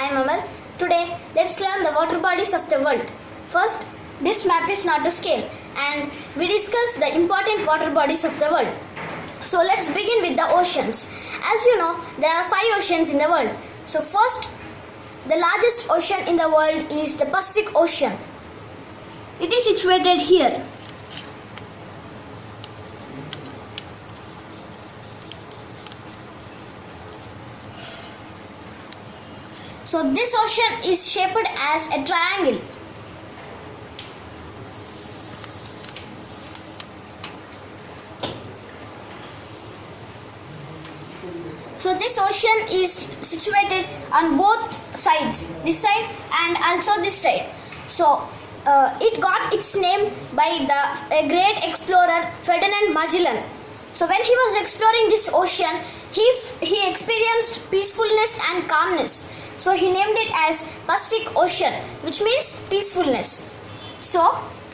I'm Amar. Today, let's learn the water bodies of the world. First, this map is not to scale and we discuss the important water bodies of the world. So let's begin with the oceans. As you know, there are 5 oceans in the world. So first, the largest ocean in the world is the Pacific Ocean. It is situated here. So this ocean is shaped as a triangle. So this ocean is situated on both sides, this side and also this side. So it got its name by a great explorer Ferdinand Magellan. So when he was exploring this ocean, he experienced peacefulness and calmness. So he named it as Pacific Ocean, which means peacefulness.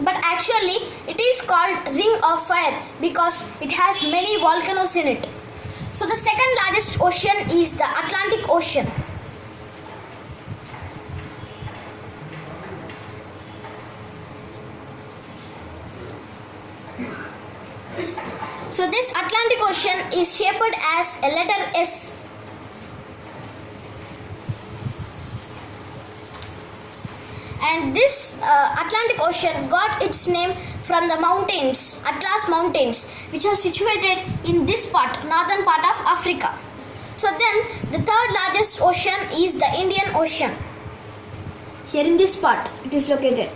But actually it is called Ring of Fire because it has many volcanoes in it. So the second largest ocean is the Atlantic Ocean. So this Atlantic Ocean is shaped as a letter S. And this Atlantic Ocean got its name from the mountains, Atlas Mountains, which are situated in this part, northern part of Africa. So then the third largest ocean is the Indian Ocean. Here in this part it is located.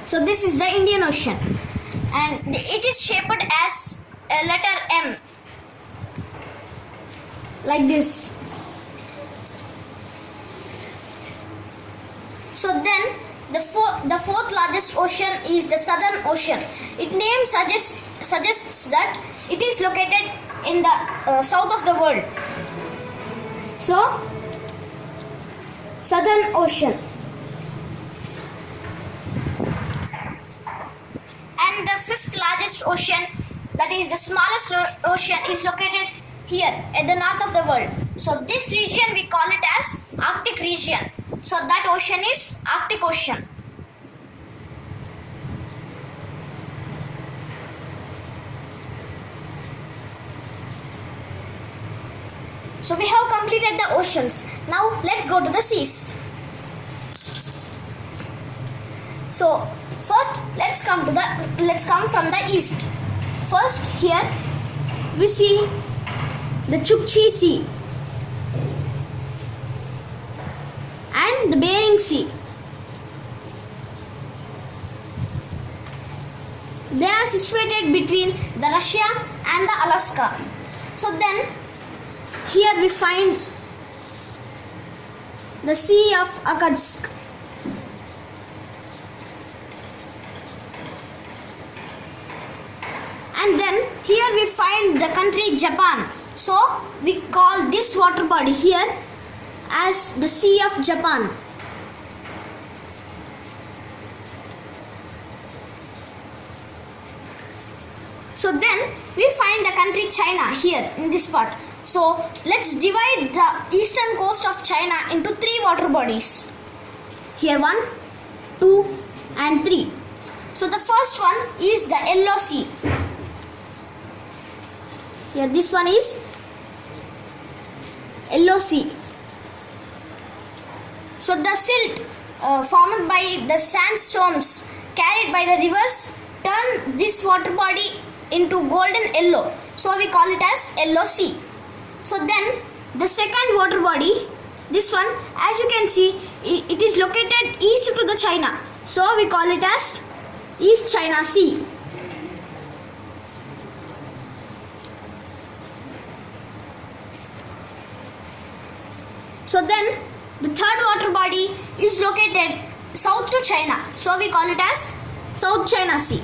So this is the Indian Ocean and it is shaped as a letter M, like this. So then the fourth largest ocean is the Southern Ocean. Its name suggests that it is located in the south of the world. So Southern Ocean. And the fifth largest ocean, that is the smallest ocean, is located here at the north of the world. So this region we call it as Arctic region. So that ocean is Arctic Ocean. So we have completed the oceans. Now let's go to the seas. So first let's come from the east. First here we see the Chukchi Sea and the Bering Sea. They are situated between the Russia and the Alaska. So then here we find the Sea of Okhotsk. And then here we find the country Japan. So we call this water body here as the Sea of Japan. So then we find the country China here in this part. So let's divide the eastern coast of China into 3 water bodies. Here 1, 2 and 3. So the first one is the Yellow Sea. Here this one is Yellow Sea. So the silt formed by the sandstorms carried by the rivers turn this water body into golden yellow. So we call it as Yellow Sea. So then the second water body, this one, as you can see, it is located east to the China. So we call it as East China Sea. So then the third water body is located south to China. So we call it as South China Sea.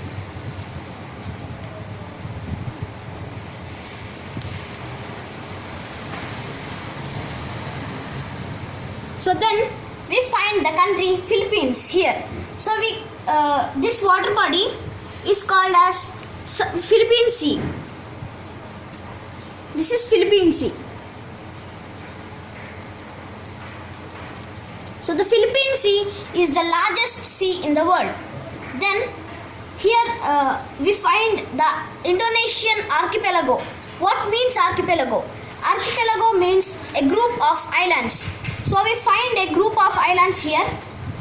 So then we find the country Philippines here. So this water body is called as Philippine Sea. this is Philippine Sea. So the Philippine Sea is the largest sea in the world. Then here we find the Indonesian archipelago. What means archipelago? Archipelago means a group of islands. So we find a group of islands here.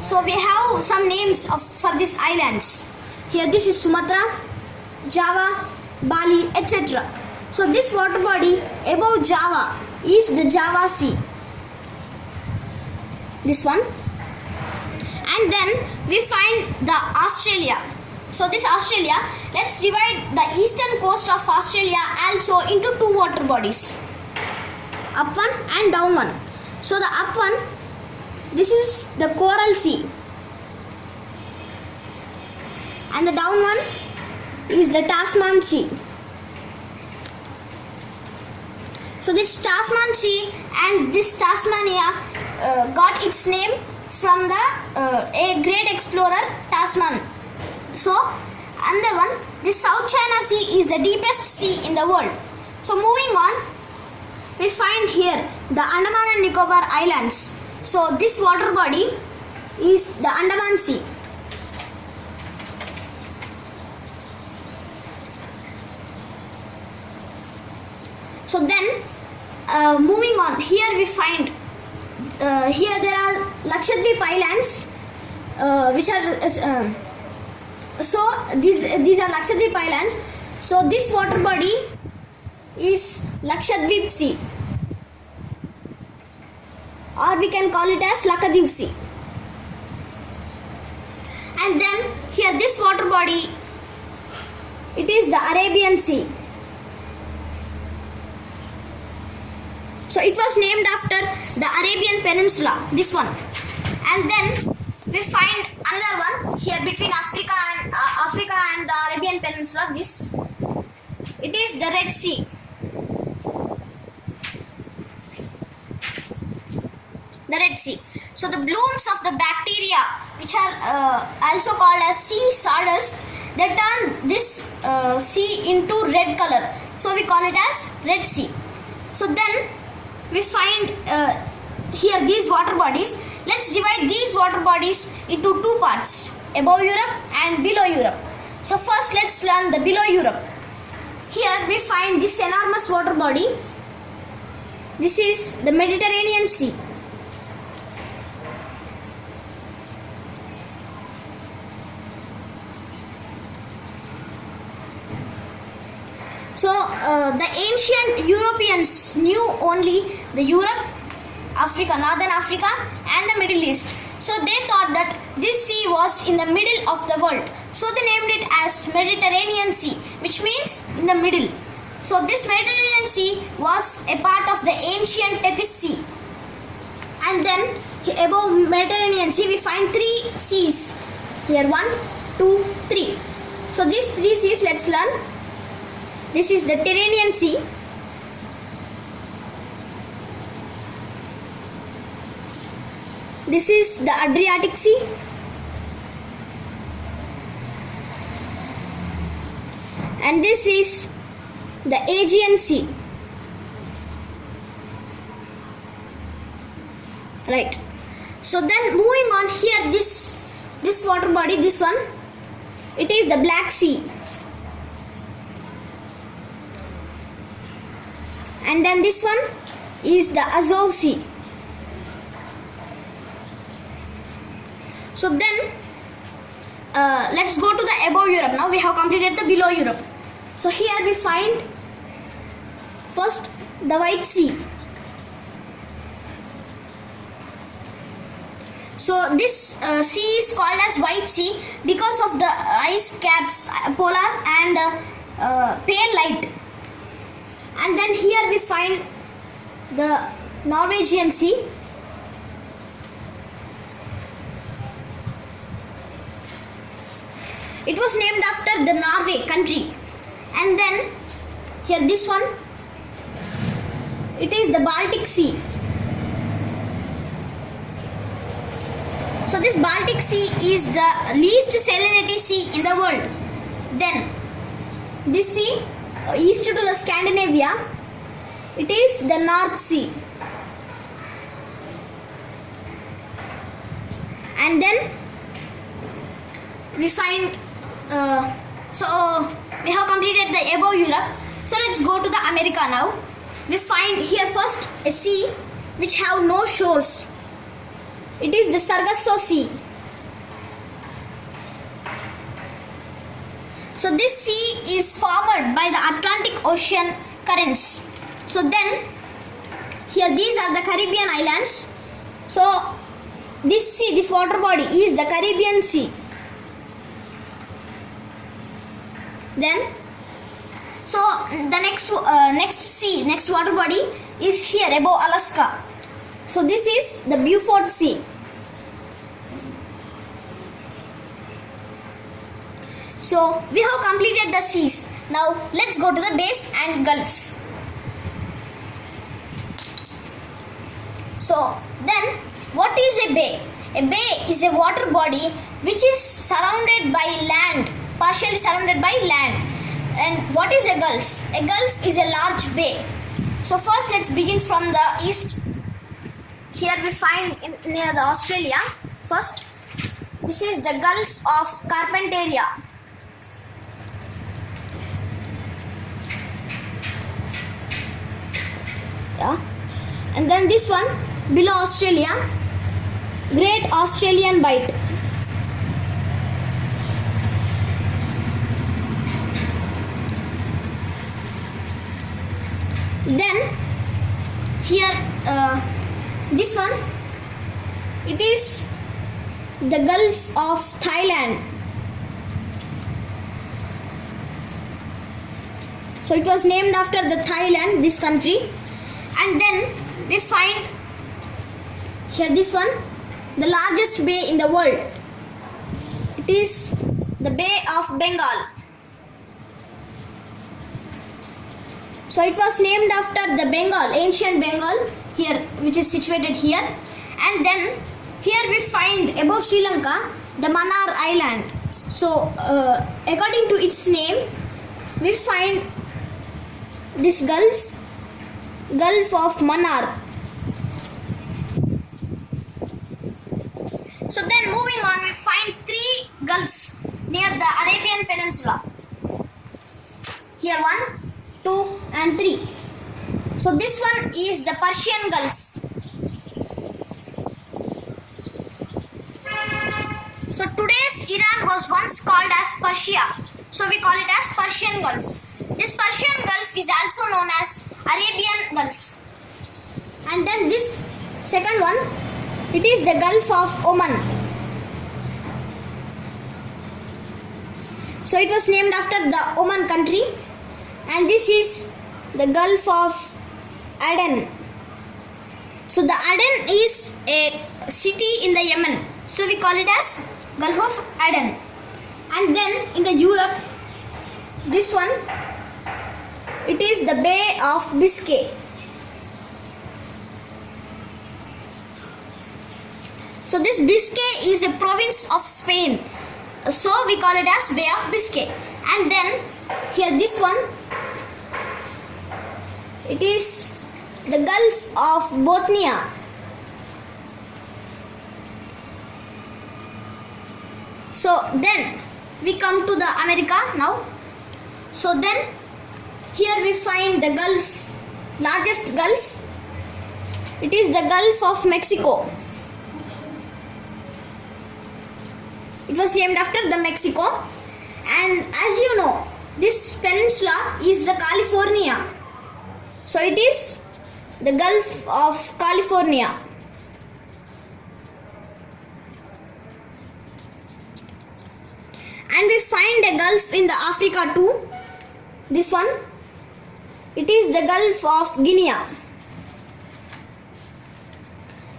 So we have some names for these islands. Here this is Sumatra, Java, Bali, etc. So this water body above Java is the Java Sea. This one. And then we find the Australia. So this Australia, let's divide the eastern coast of Australia also into two water bodies, up one and down one. So the up one, this is the Coral Sea, and the down one is the Tasman Sea. So this Tasman Sea and this Tasmania got its name from the a great explorer Tasman. So another one, this South China Sea is the deepest sea in the world. So moving on, we find here the Andaman and Nicobar Islands. So this water body is the Andaman Sea. So then moving on, here we find here there are Lakshadweep Islands, which are so these are Lakshadweep Islands. So this water body is Lakshadweep Sea, or we can call it as Lakadiv Sea. And then here this water body, it is the Arabian Sea. So it was named after the Arabian Peninsula, this one. And then we find another one here between Africa and the Arabian Peninsula. This, it is the Red Sea. The Red Sea. So the blooms of the bacteria, which are also called as sea sawdust, they turn this sea into red color. So we call it as Red Sea. So then we find here these water bodies. Let's divide these water bodies into two parts, above Europe and below Europe. So first let's learn the below Europe. Here we find this enormous water body. This is the Mediterranean Sea. So the ancient Europeans knew only the Europe, Africa, Northern Africa and the Middle East. So they thought that this sea was in the middle of the world. So they named it as Mediterranean Sea, which means in the middle. So this Mediterranean Sea was a part of the ancient Tethys Sea. And then above Mediterranean Sea we find three seas. Here 1, 2, 3. So these three seas, let's learn. This is the Tyrrhenian Sea. This is the Adriatic Sea. And this is the Aegean Sea. Right. So then moving on, here this water body, this one, it is the Black Sea. And then this one is the Azov Sea. So then let's go to the above Europe. Now we have completed the below Europe. So here we find first the White Sea. So this sea is called as White Sea because of the ice caps, polar and pale light. And then here we find the Norwegian Sea. It was named after the Norway country. And then here this one, it is the Baltic Sea. So this Baltic Sea is the least salinity sea in the world. Then this sea east to the Scandinavia, It is the North Sea. And then we find so we have completed the above Europe. So let's go to the America now. We find here first a sea which have no shores. It is the Sargasso Sea. So this sea is formed by the Atlantic Ocean currents. So then here these are the Caribbean islands. So this sea, this water body is the Caribbean Sea. Then so the next water body is here above Alaska. So this is the Beaufort Sea. So we have completed the seas. Now let's go to the bays and gulfs. So then what is a bay? A bay is a water body which is surrounded by land, partially surrounded by land. And what is a gulf? A gulf is a large bay. So first let's begin from the east. Here we find near the Australia. First, this is the Gulf of Carpentaria. Yeah. And then this one below Australia, Great Australian Bight. Then here this one, it is the Gulf of Thailand. So it was named after the Thailand, this country. And then we find here this one, the largest bay in the world. It is the Bay of Bengal. So it was named after the Bengal, ancient Bengal here, which is situated here. And then here we find above Sri Lanka the Mannar Island. So according to its name, we find this Gulf of Mannar. So then moving on, we find three gulfs near the Arabian Peninsula. Here 1, 2 and 3. So this one is the Persian Gulf. So today's Iran was once called as Persia. So we call it as Persian Gulf. This Persian Gulf is also known as Arabian Gulf. And then this second one, it is the Gulf of Oman. So it was named after the Oman country. And this is the Gulf of Aden. So the Aden is a city in the Yemen. So we call it as Gulf of Aden. And then in the Europe, this one, it is the Bay of Biscay. So this Biscay is a province of Spain. So we call it as Bay of Biscay. And then here this one, it is the Gulf of Bothnia. So then we come to the America now. So then here we find the Gulf, largest Gulf. It is the Gulf of Mexico. It was named after the Mexico. And as you know, this peninsula is the California. So it is the Gulf of California. And we find a Gulf in the Africa too. This one, it is the Gulf of Guinea.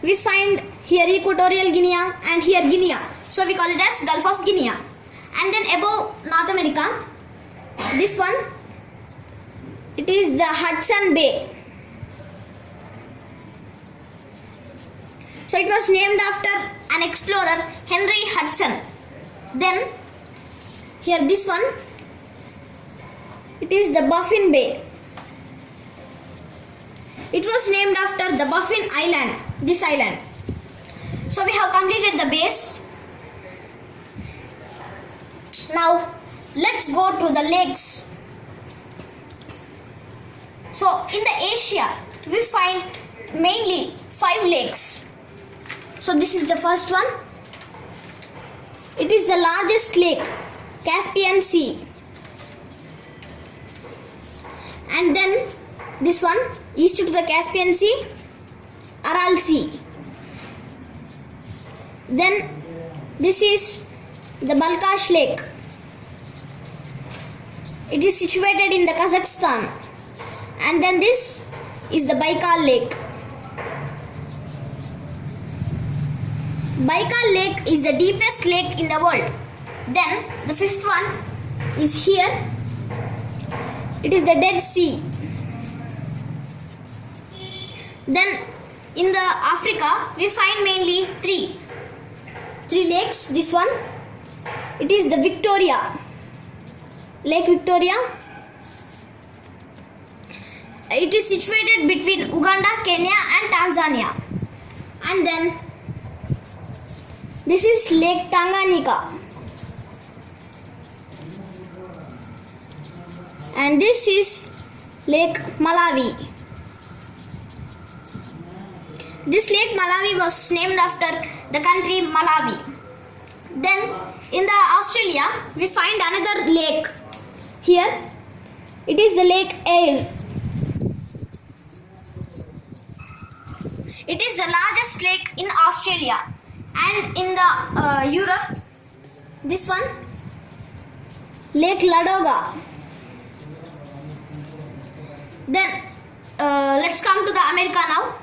We find here Equatorial Guinea and here Guinea. So we call it as Gulf of Guinea. And then above North America, this one, it is the Hudson Bay. So it was named after an explorer, Henry Hudson. Then here this one, it is the Baffin Bay. It was named after the Baffin Island, this island. So we have completed the base. Now let's go to the lakes. So in the Asia, we find mainly 5 lakes. So this is the first one. It is the largest lake, Caspian Sea. And then this one, east to the Caspian Sea, Aral Sea. Then this is the Balkhash Lake. It is situated in the Kazakhstan. And then this is the Baikal Lake. Baikal Lake is the deepest lake in the world. Then the fifth one is here. It is the Dead Sea. Then in the Africa we find mainly three lakes. This one, it is the Victoria, Lake Victoria. It is situated between Uganda, Kenya and Tanzania. And then this is Lake Tanganyika. And this is Lake Malawi. This Lake Malawi was named after the country Malawi. Then in the Australia we find another lake. Here it is the Lake Eyre. It is the largest lake in Australia. And in the Europe, this one, Lake Ladoga. Then let's come to the America now.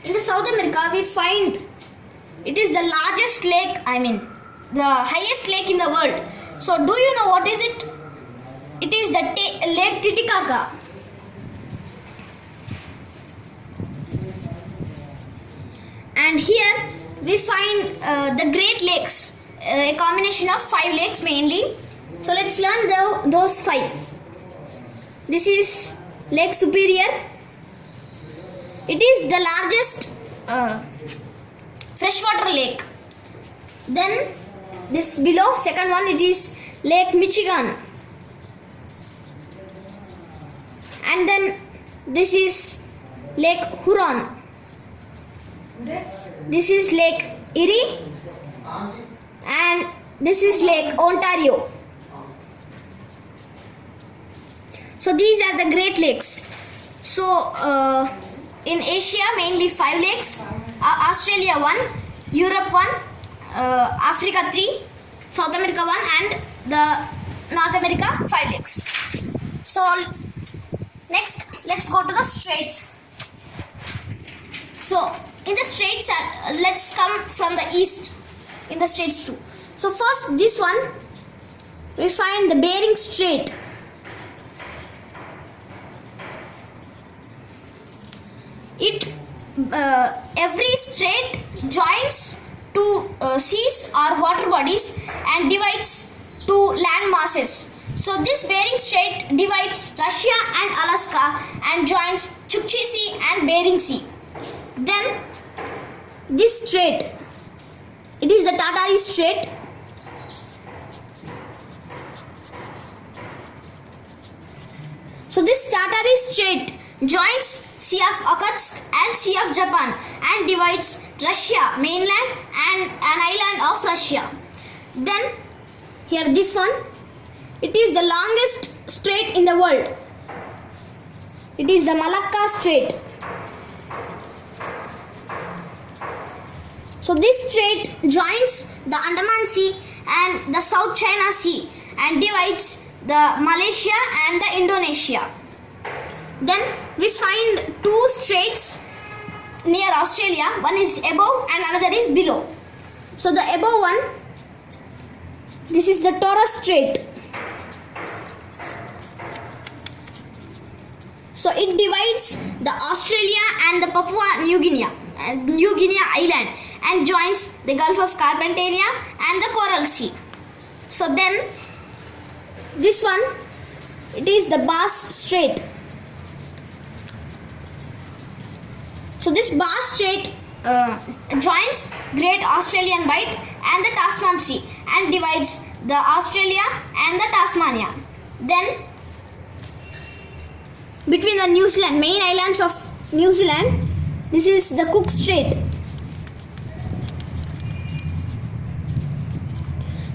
In the South America we find it is the largest lake, the highest lake in the world. So do you know what is it? It is the Lake Titicaca. And here we find the Great Lakes, a combination of 5 lakes mainly. So let's learn those 5. This is Lake Superior. It is the largest freshwater lake. Then this below, second one, it is Lake Michigan. And then this is Lake Huron. This is Lake Erie. And this is Lake Ontario. So these are the Great Lakes. So in Asia mainly 5 lakes, Australia 1, Europe 1, Africa 3, South America 1 and the North America 5 lakes. So next let's go to the Straits. So in the Straits, let's come from the east in the Straits too. So first this one, we find the Bering Strait. Every strait joins two seas or water bodies and divides two land masses. So this Bering Strait divides Russia and Alaska and joins Chukchi Sea and Bering Sea. Then this strait, it is the Tartary Strait. So this Tartary Strait joins Sea of Okhotsk and Sea of Japan and divides Russia mainland and an island of Russia. Then here this one, it is the longest strait in the world. It is the Malacca Strait. So this strait joins the Andaman Sea and the South China Sea and divides the Malaysia and the Indonesia. Then we find 2 straits near Australia. One is above and another is below. So the above one, this is the Torres Strait. So it divides the Australia and the Papua New Guinea island and joins the Gulf of Carpentaria and the Coral Sea. So then this one, it is the Bass Strait. So this Bass Strait joins Great Australian Bight and the Tasman Sea and divides the Australia and the Tasmania. Then between the New Zealand, main islands of New Zealand, this is the Cook Strait.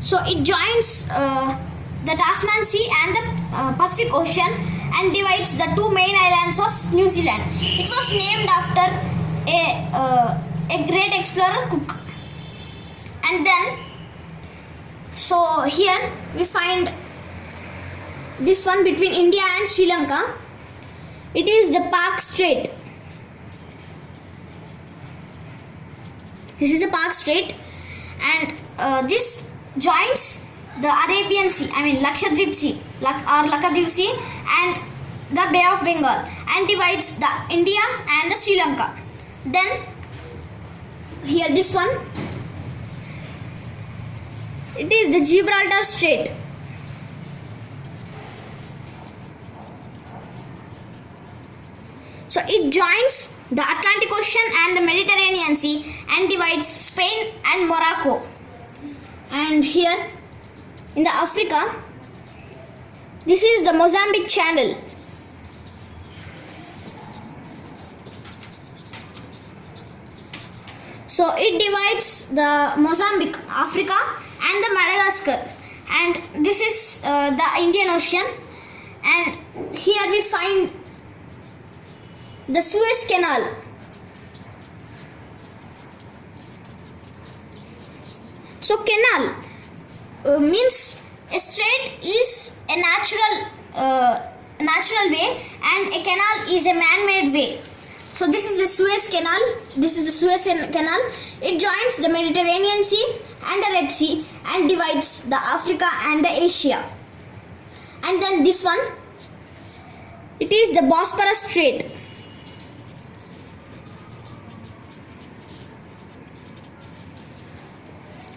So it joins the Tasman Sea and the Pacific Ocean and divides the two main islands of New Zealand. It was named after a great explorer, Cook. And then, so here we find this one between India and Sri Lanka. It is the Park Strait. This is the Park Strait, and this joins the Arabian Sea, Lakshadweep Sea or Lakshadweep Sea, and the Bay of Bengal, and divides the India and the Sri Lanka. Then here this one, it is the Gibraltar Strait. So it joins the Atlantic Ocean and the Mediterranean Sea and divides Spain and Morocco. And here in the Africa, this is the Mozambique Channel. So it divides the Mozambique, Africa, and the Madagascar. And this is the Indian Ocean. And here we find the Suez Canal. So canal means a strait is a natural way, and a canal is a man-made way. So this is the Suez Canal. This is the Suez Canal. It joins the Mediterranean Sea and the Red Sea and divides the Africa and the Asia. And then this one, it is the Bosphorus Strait.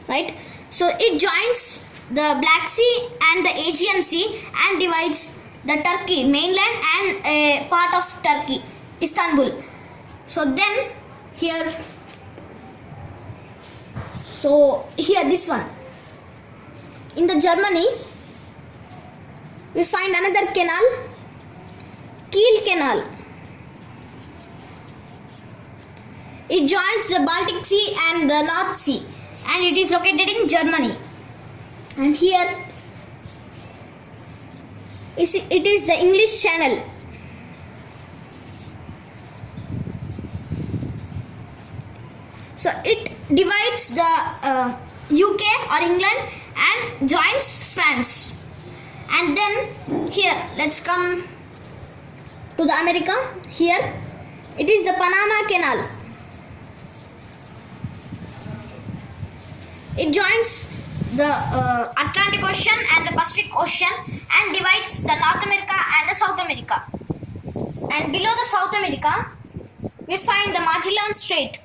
Right? So it joins the Black Sea and the Aegean Sea and divides the Turkey mainland and a part of Turkey, Istanbul. So then here this one, in the Germany we find another canal, Kiel Canal. It joins the Baltic Sea and the North Sea, and it is located in Germany. And here it is the English Channel. So it divides the UK or England and joins France. And then here, let's come to the America. Here it is the Panama Canal. It joins the Atlantic Ocean and the Pacific Ocean and divides the North America and the South America. And below the South America, we find the Magellan Strait.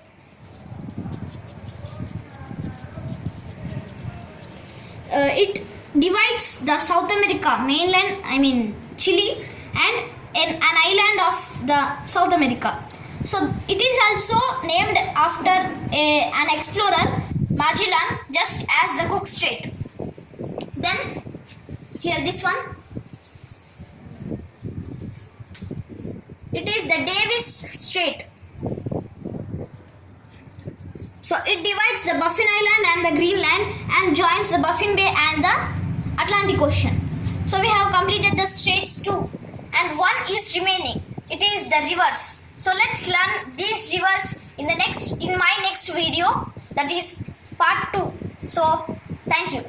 It divides the South America mainland, Chile, and an island of the South America. So it is also named after an explorer, Magellan, just as the Cook Strait. Then here this one, it is the Davis Strait. So it divides the Baffin Island and the Greenland and joins the Baffin Bay and the Atlantic Ocean. So we have completed the straits 2, and one is remaining. It is the rivers. So let's learn these rivers in my next video, that is part 2. So thank you.